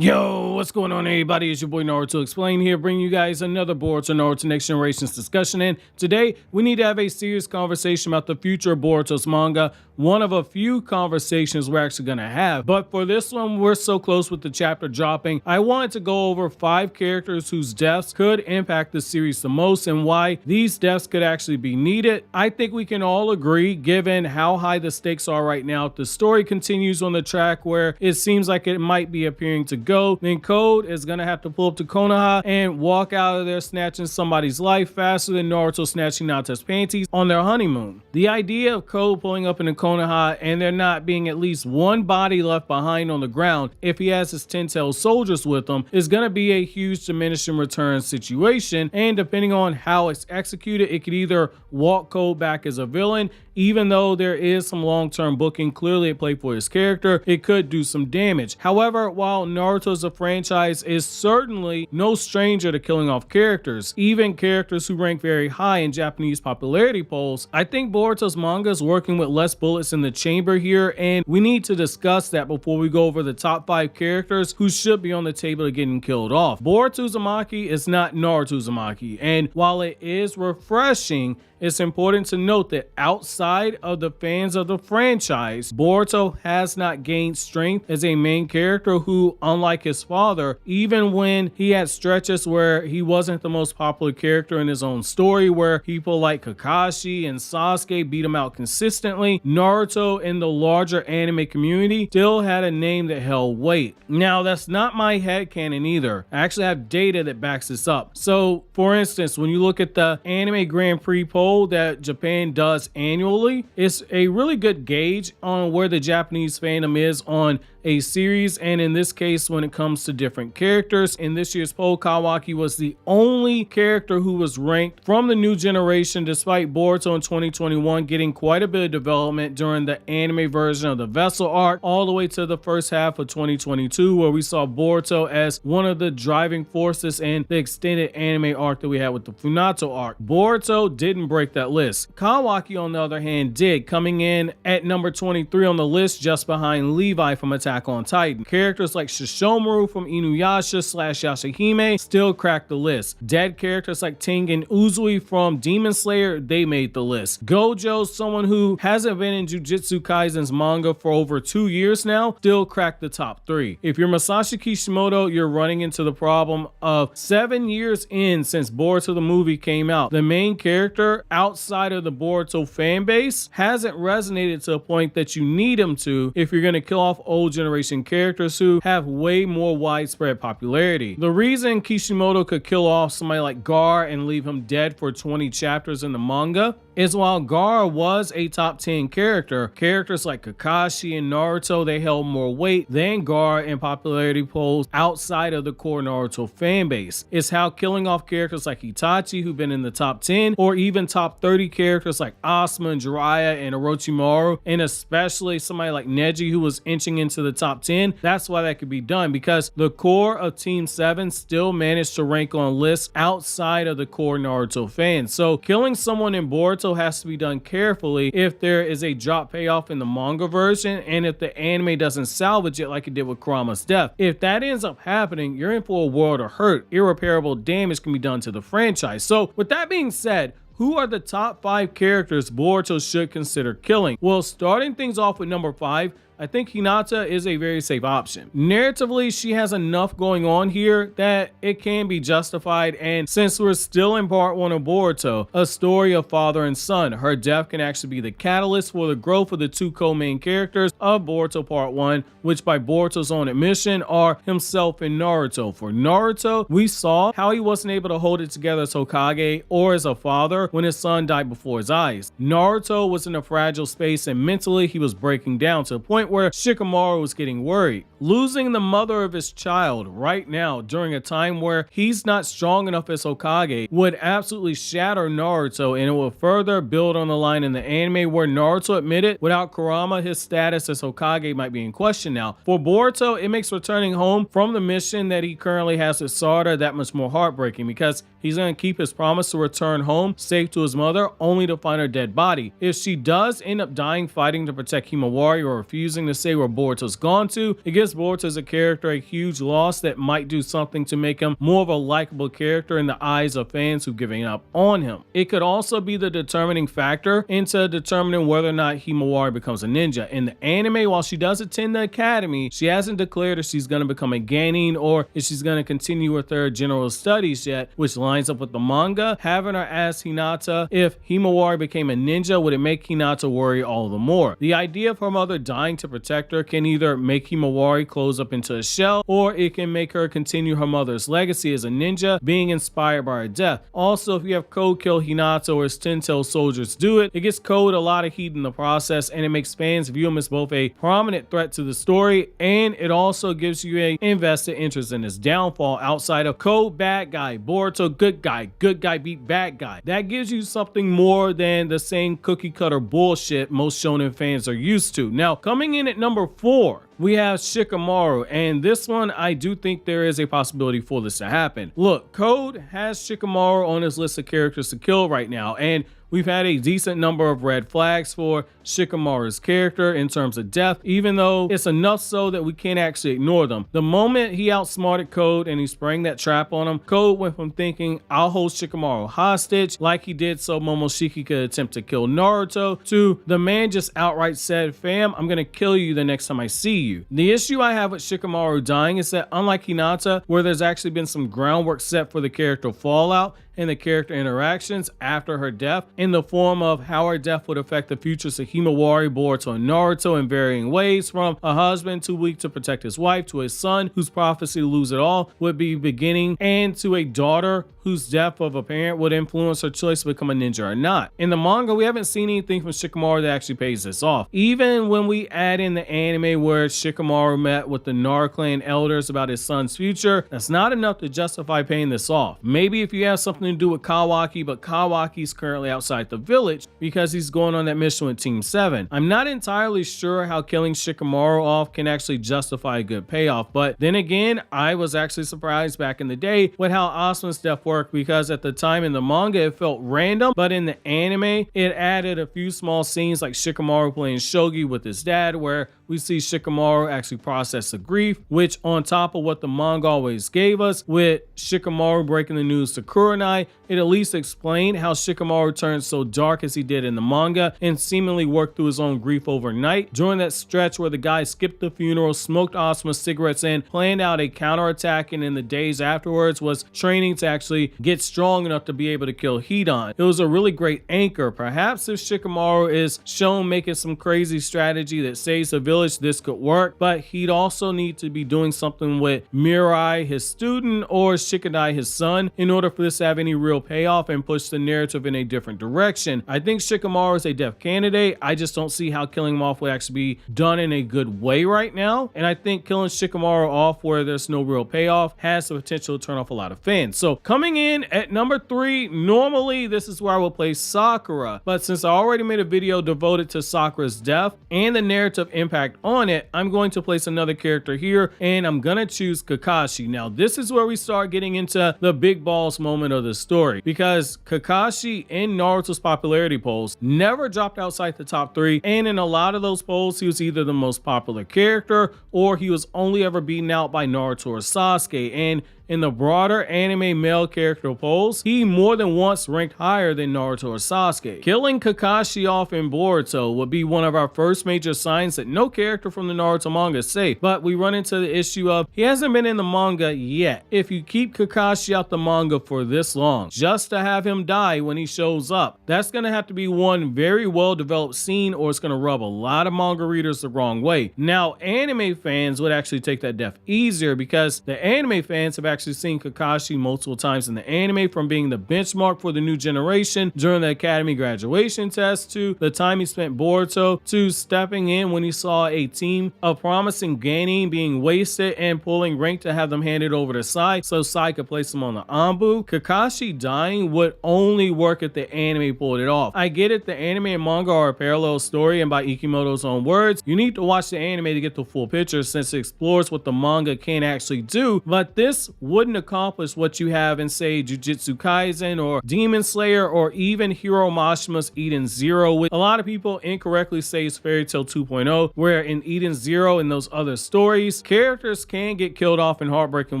Yo, what's going on everybody? It's your boy Naruto Explain here, bringing you guys another Naruto Next Generations discussion. And today, we need to have a serious conversation about the future of Boruto's manga. One of a few conversations we're actually going to have. But for this one, we're so close with the chapter dropping, I wanted to go over 5 characters whose deaths could impact the series the most and why these deaths could actually be needed. I think we can all agree, given how high the stakes are right now, if the story continues on the track where it seems like it might be appearing to go, then Code is gonna have to pull up to Konoha and walk out of there snatching somebody's life faster than Naruto snatching Hinata's panties on their honeymoon. The idea of Code pulling up into Konoha and there not being at least one body left behind on the ground if he has his 10-tailed soldiers with him is gonna be a huge diminishing return situation, and depending on how it's executed, it could either walk Code back as a villain, even though there is some long-term booking clearly at play for his character, it could do some damage. However, while Naruto as a franchise is certainly no stranger to killing off characters, even characters who rank very high in Japanese popularity polls, I think Boruto's manga is working with less bullets in the chamber here, and we need to discuss that before we go over the top 5 characters who should be on the table of getting killed off. Boruto Uzumaki is not Naruto Zamaki, and while it is refreshing, it's important to note that outside of the fans of the franchise, Boruto has not gained strength as a main character who, unlike his father, even when he had stretches where he wasn't the most popular character in his own story, where people like Kakashi and Sasuke beat him out consistently, Naruto in the larger anime community still had a name that held weight. Now, that's not my headcanon either. I actually have data that backs this up. So, for instance, when you look at the Anime Grand Prix poll that Japan does annually, it's a really good gauge on where the Japanese fandom is on a series, and in this case when it comes to different characters. In this year's poll, Kawaki was the only character who was ranked from the new generation, despite Boruto in 2021 getting quite a bit of development during the anime version of the Vessel arc all the way to the first half of 2022, where we saw Boruto as one of the driving forces in the extended anime arc that we had with the Funato arc. Boruto didn't break that list. Kawaki, on the other hand, did, coming in at number 23 on the list, just behind Levi from Attack on Titan. Characters like Shishomaru from Inuyasha/Yashahime still cracked the list. Dead characters like Ting and Uzui from Demon Slayer, they made the list. Gojo, someone who hasn't been in Jujutsu Kaisen's manga for over 2 years now, still cracked the top 3. If you're Masashi Kishimoto, you're running into the problem of 7 years in since Boruto the movie came out, the main character outside of the Boruto fan base hasn't resonated to a point that you need him to if you're going to kill off old generation characters who have way more widespread popularity. The reason Kishimoto could kill off somebody like Gar and leave him dead for 20 chapters in the manga is while Gar was a top 10 character, characters like Kakashi and Naruto, they held more weight than Gar in popularity polls outside of the core Naruto fan base. It's how killing off characters like Itachi, who've been in the top 10, or even top 30 characters like Asuma and Jiraiya and Orochimaru, and especially somebody like Neji, who was inching into the top 10, that's why that could be done, because the core of Team 7 still managed to rank on lists outside of the core Naruto fans. So killing someone in Boruto has to be done carefully if there is a drop payoff in the manga version and if the anime doesn't salvage it like it did with Kurama's death. If that ends up happening, you're in for a world of hurt. Irreparable damage can be done to the franchise. So with that being said, who are the top 5 characters Boruto should consider killing? Well, starting things off with number 5, I think Hinata is a very safe option. Narratively, she has enough going on here that it can be justified, and since we're still in part 1 of Boruto, a story of father and son, her death can actually be the catalyst for the growth of the 2 co-main characters of Boruto part 1, which by Boruto's own admission are himself and Naruto. For Naruto, we saw how he wasn't able to hold it together as Hokage or as a father when his son died before his eyes. Naruto was in a fragile space and mentally he was breaking down to the point where Shikamaru was getting worried. Losing the mother of his child right now during a time where he's not strong enough as Hokage would absolutely shatter Naruto, and it will further build on the line in the anime where Naruto admitted without Kurama his status as Hokage might be in question now. For Boruto, it makes returning home from the mission that he currently has with Sarada that much more heartbreaking, because he's going to keep his promise to return home safe to his mother only to find her dead body. If she does end up dying fighting to protect Himawari or refusing using to say where Boruto's gone to. It gives Boruto as a character a huge loss that might do something to make him more of a likable character in the eyes of fans who've given up on him. It could also be the determining factor into determining whether or not Himawari becomes a ninja. In the anime, while she does attend the academy, she hasn't declared if she's going to become a genin or if she's going to continue with her general studies yet, which lines up with the manga. Having her ask Hinata if Himawari became a ninja would it make Hinata worry all the more. The idea of her mother dying to protect her can either make Himawari close up into a shell, or it can make her continue her mother's legacy as a ninja, being inspired by her death. Also, if you have Code kill Hinata or his 10-tailed soldiers do it, it gets Code a lot of heat in the process, and it makes fans view him as both a prominent threat to the story, and it also gives you a invested interest in his downfall outside of Code bad guy, Boruto good guy beat bad guy. That gives you something more than the same cookie cutter bullshit most shonen fans are used to. Now, coming in at number 4, we have Shikamaru, and this one I do think there is a possibility for this to happen. Look, Code has Shikamaru on his list of characters to kill right now, and we've had a decent number of red flags for Shikamaru's character in terms of death, even though it's enough so that we can't actually ignore them. The moment he outsmarted Code and he sprang that trap on him, Code went from thinking, I'll hold Shikamaru hostage like he did so Momoshiki could attempt to kill Naruto, to the man just outright said, fam, I'm gonna kill you the next time I see you. The issue I have with Shikamaru dying is that unlike Hinata, where there's actually been some groundwork set for the character fallout and the character interactions after her death, in the form of how her death would affect the futures of Himawari, Boruto, and Naruto in varying ways, from a husband too weak to protect his wife, to a son whose prophecy to lose it all would be beginning, and to a daughter whose death of a parent would influence her choice to become a ninja or not. In the manga, we haven't seen anything from Shikamaru that actually pays this off. Even when we add in the anime where Shikamaru met with the Naruto clan elders about his son's future, that's not enough to justify paying this off. Maybe if you have something to do with Kawaki, but Kawaki's currently outside the village because he's going on that mission with Team 7. I'm not entirely sure how killing Shikamaru off can actually justify a good payoff, but then again, I was actually surprised back in the day with how Asuma's death worked, because at the time in the manga it felt random, but in the anime it added a few small scenes like Shikamaru playing shogi with his dad, where we see Shikamaru actually process the grief, which on top of what the manga always gave us with Shikamaru breaking the news to Kurenai, it at least explained how Shikamaru turned so dark as he did in the manga and seemingly worked through his own grief overnight during that stretch where the guy skipped the funeral, smoked Asuma cigarettes, and planned out a counterattack, and in the days afterwards was training to actually get strong enough to be able to kill Hidan. It was a really great anchor. Perhaps if Shikamaru is shown making some crazy strategy that saves the village, this could work, but he'd also need to be doing something with Mirai, his student, or Shikadai, his son, in order for this to have any real payoff and push the narrative in a different direction. I think Shikamaru is a death candidate. I just don't see how killing him off would actually be done in a good way right now, and I think killing Shikamaru off where there's no real payoff has the potential to turn off a lot of fans. So coming in at number 3, normally this is where I would place Sakura, but since I already made a video devoted to Sakura's death and the narrative impact on it, I'm going to place another character here, and I'm gonna choose Kakashi. Now this is where we start getting into the big balls moment of the story, because Kakashi in Naruto's popularity polls never dropped outside the top 3, and in a lot of those polls he was either the most popular character or he was only ever beaten out by Naruto or Sasuke, and in the broader anime male character polls, he more than once ranked higher than Naruto or Sasuke. Killing Kakashi off in Boruto would be one of our first major signs that no character from the Naruto manga is safe, but we run into the issue of he hasn't been in the manga yet. If you keep Kakashi out the manga for this long, just to have him die when he shows up, that's gonna have to be one very well developed scene, or it's gonna rub a lot of manga readers the wrong way. Now, anime fans would actually take that death easier, because the anime fans have actually seen Kakashi multiple times in the anime, from being the benchmark for the new generation during the academy graduation test, to the time he spent Boruto, to stepping in when he saw a team of promising Genin being wasted and pulling rank to have them handed over to Sai so Sai could place them on the Anbu. Kakashi dying would only work if the anime pulled it off. I get it, the anime and manga are a parallel story, and by Ikimoto's own words, you need to watch the anime to get the full picture since it explores what the manga can actually do, but this wouldn't accomplish what you have in, say, Jujutsu Kaisen or Demon Slayer or even Hiro Mashima's Eden Zero, which a lot of people incorrectly say is Fairy Tail 2.0, where in Eden Zero and those other stories, characters can get killed off in heartbreaking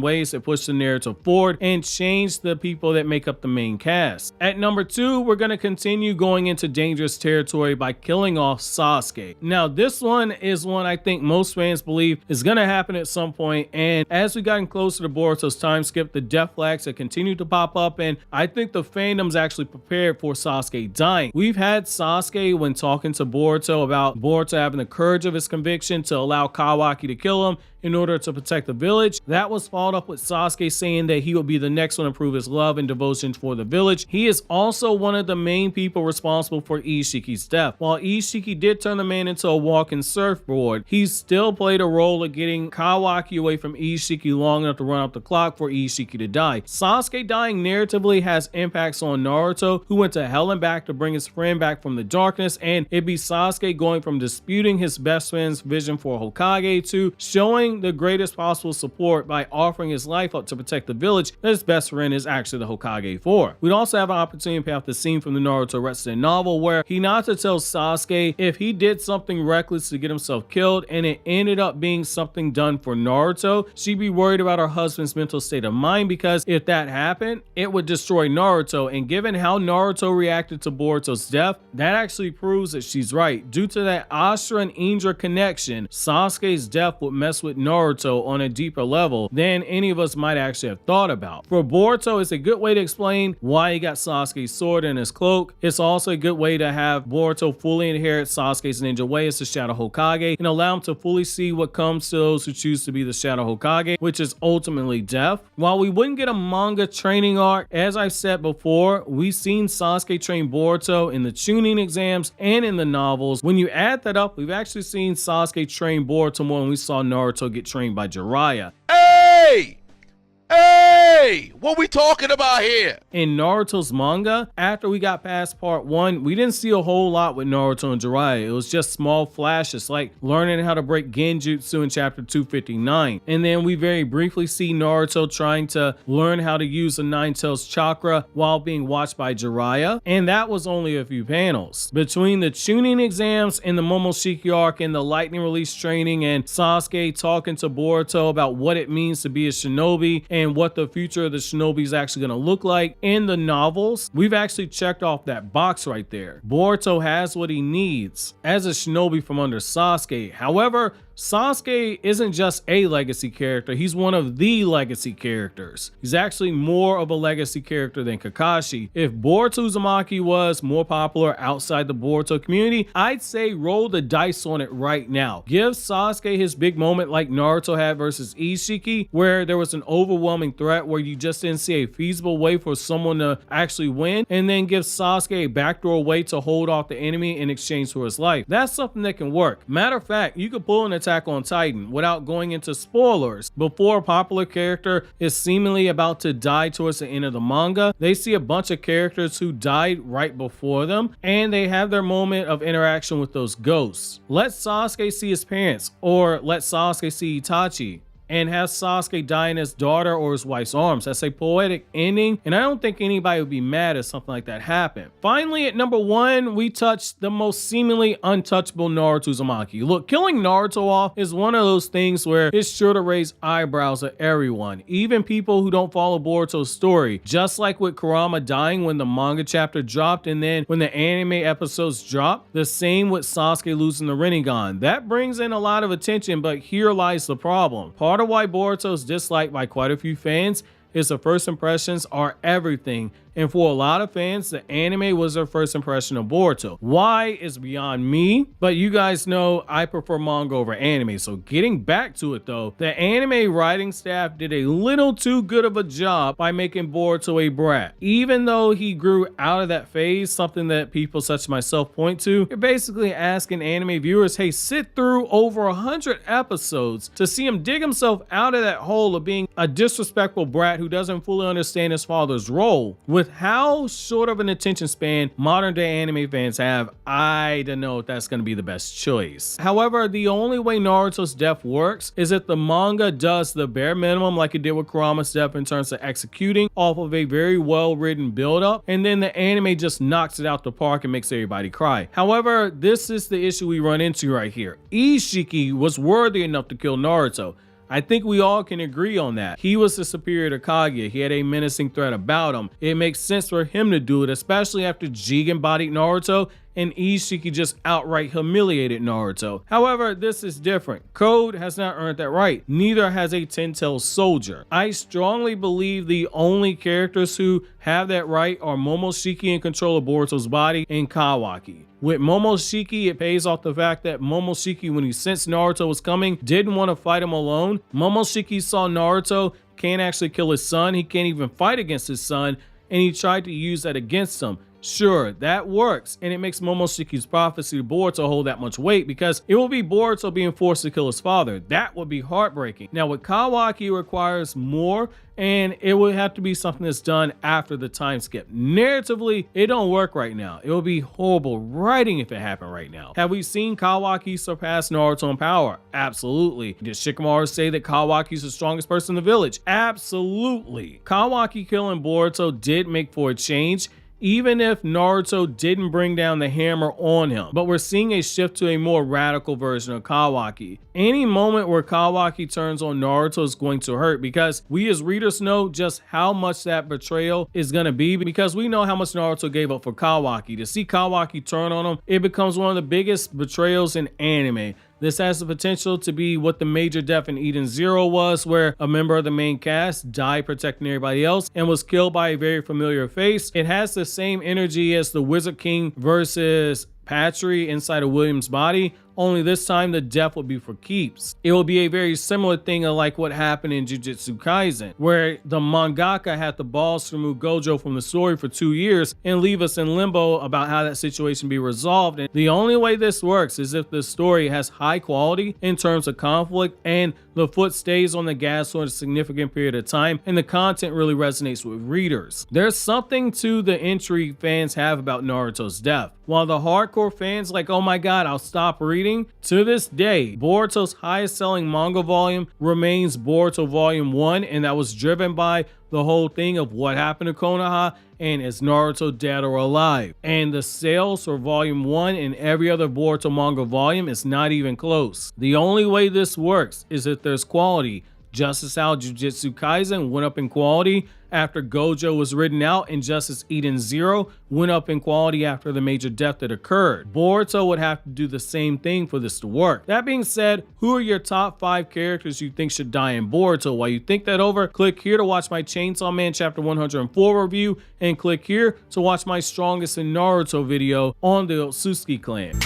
ways that push the narrative forward and change the people that make up the main cast. At number 2, we're going to continue going into dangerous territory by killing off Sasuke. Now, this one is one I think most fans believe is going to happen at some point, and as we gotten closer to Boruto's time skip, the death flags have continued to pop up, and I think the fandom's actually prepared for Sasuke dying. We've had Sasuke, when talking to Boruto, about Boruto having the courage of his conviction to allow Kawaki to kill him in order to protect the village. That was followed up with Sasuke saying that he would be the next one to prove his love and devotion for the village. He is also one of the main people responsible for Ishiki's death. While Ishiki did turn the man into a walking surfboard, he still played a role of getting Kawaki away from Ishiki long enough to run up the clock for Ishiki to die. Sasuke dying narratively has impacts on Naruto, who went to hell and back to bring his friend back from the darkness, and it'd be Sasuke going from disputing his best friend's vision for Hokage to showing the greatest possible support by offering his life up to protect the village that his best friend is actually the Hokage for. We'd also have an opportunity to pay off the scene from the Naruto Resident novel where Hinata tells Sasuke if he did something reckless to get himself killed and it ended up being something done for Naruto, she'd be worried about her husband's mental state of mind, because if that happened, it would destroy Naruto. And given how Naruto reacted to Boruto's death, that actually proves that she's right. Due to that Astra and Indra connection, Sasuke's death would mess with Naruto on a deeper level than any of us might actually have thought about. For Boruto, it's a good way to explain why he got Sasuke's sword and his cloak. It's also a good way to have Boruto fully inherit Sasuke's ninja way as the Shadow Hokage and allow him to fully see what comes to those who choose to be the Shadow Hokage, which is ultimately death. While we wouldn't get a manga training arc, as I've said before, we've seen Sasuke train Boruto in the Chunin exams and in the novels. When you add that up, we've actually seen Sasuke train Boruto more than we saw Naruto get trained by Jiraiya. Hey! Hey! What we talking about here? In Naruto's manga, after we got past part 1, we didn't see a whole lot with Naruto and Jiraiya. It was just small flashes, like learning how to break Genjutsu in chapter 259. And then we very briefly see Naruto trying to learn how to use the Nine Tails chakra while being watched by Jiraiya. And that was only a few panels. Between the Chunin exams and the Momoshiki arc and the lightning release training and Sasuke talking to Boruto about what it means to be a shinobi and what the future of the shinobi is actually going to look like in the novels, we've actually checked off that box right there. Boruto has what he needs as a shinobi from under Sasuke. However, Sasuke isn't just a legacy character, he's one of the legacy characters. He's actually more of a legacy character than Kakashi. If Boruto Uzumaki was more popular outside the Boruto community, I'd say roll the dice on it right now. Give Sasuke his big moment like Naruto had versus Ishiki, where there was an overwhelming threat where you just didn't see a feasible way for someone to actually win, and then give Sasuke a backdoor way to hold off the enemy in exchange for his life. That's something that can work. Matter of fact, you could pull an Attack on Titan without going into spoilers. Before a popular character is seemingly about to die towards the end of the manga, they see a bunch of characters who died right before them, and they have their moment of interaction with those ghosts. Let Sasuke see his parents, or let Sasuke see Itachi, and have Sasuke die in his daughter or his wife's arms. That's a poetic ending, and I don't think anybody would be mad if something like that happened. Finally, at number 1, we touched the most seemingly untouchable Naruto Zamaki. Look, killing Naruto off is one of those things where it's sure to raise eyebrows at everyone, even people who don't follow Boruto's story. Just like with Kurama dying when the manga chapter dropped, and then when the anime episodes dropped, the same with Sasuke losing the Rinnegan. That brings in a lot of attention, but here lies the problem. Part of why Boruto is disliked by quite a few fans is the first impressions are everything, and for a lot of fans, the anime was their first impression of Boruto. Why is beyond me, but you guys know I prefer manga over anime. So getting back to it though, the anime writing staff did a little too good of a job by making Boruto a brat. Even though he grew out of that phase, something that people such as myself point to, you're basically asking anime viewers, hey, sit through over 100 episodes to see him dig himself out of that hole of being a disrespectful brat who doesn't fully understand his father's role. With with how short of an attention span modern day anime fans have, I don't know if that's going to be the best choice. However, the only way Naruto's death works is if the manga does the bare minimum like it did with Kurama's death in terms of executing off of a very well written build up, and then the anime just knocks it out the park and makes everybody cry. However, this is the issue we run into right here. Ishiki was worthy enough to kill Naruto. I think we all can agree on that. He was the superior to Kaguya. He had a menacing threat about him. It makes sense for him to do it, especially after Jigen bodied Naruto and Ishiki just outright humiliated Naruto. However, this is different. Code has not earned that right. Neither has a Ten-Tailed soldier. I strongly believe the only characters who have that right are Momoshiki in control of Boruto's body and Kawaki. With Momoshiki, it pays off the fact that Momoshiki, when he sensed Naruto was coming, didn't want to fight him alone. Momoshiki saw Naruto can't actually kill his son. He can't even fight against his son, and he tried to use that against him. Sure, that works, and it makes Momoshiki's prophecy to Boruto hold that much weight because it will be Boruto being forced to kill his father. That would be heartbreaking. Now, with Kawaki, requires more, and it would have to be something that's done after the time skip. Narratively, it don't work right now. It would be horrible writing if it happened right now. Have we seen Kawaki surpass Naruto in power? Absolutely. Did Shikamaru say that Kawaki's the strongest person in the village? Absolutely. Kawaki killing Boruto did make for a change, even if Naruto didn't bring down the hammer on him. But we're seeing a shift to a more radical version of Kawaki. Any moment where Kawaki turns on Naruto is going to hurt because we as readers know just how much that betrayal is going to be, because we know how much Naruto gave up for Kawaki. To see Kawaki turn on him, it becomes one of the biggest betrayals in anime. This has the potential to be what the major death in Eden Zero was, where a member of the main cast died protecting everybody else and was killed by a very familiar face. It has the same energy as the Wizard King versus Patry inside of William's body, only this time the death will be for keeps. It will be a very similar thing like what happened in Jujutsu Kaisen, where the mangaka had the balls to remove Gojo from the story for 2 years and leave us in limbo about how that situation be resolved. And the only way this works is if the story has high quality in terms of conflict and the foot stays on the gas for a significant period of time and the content really resonates with readers. There's something to the intrigue fans have about Naruto's death. While the hardcore fans like, oh my god, I'll stop reading, to this day, Boruto's highest selling manga volume remains Boruto Volume 1, and that was driven by the whole thing of what happened to Konoha and is Naruto dead or alive. And the sales for Volume 1 and every other Boruto manga volume is not even close. The only way this works is if there's quality, just as how Jujutsu Kaisen went up in quality after Gojo was written out, and just as Eden Zero went up in quality after the major death that occurred. Boruto would have to do the same thing for this to work. That being said, who are your top 5 characters you think should die in Boruto? While you think that over, click here to watch my Chainsaw Man Chapter 104 review, and click here to watch my Strongest in Naruto video on the Otsutsuki clan.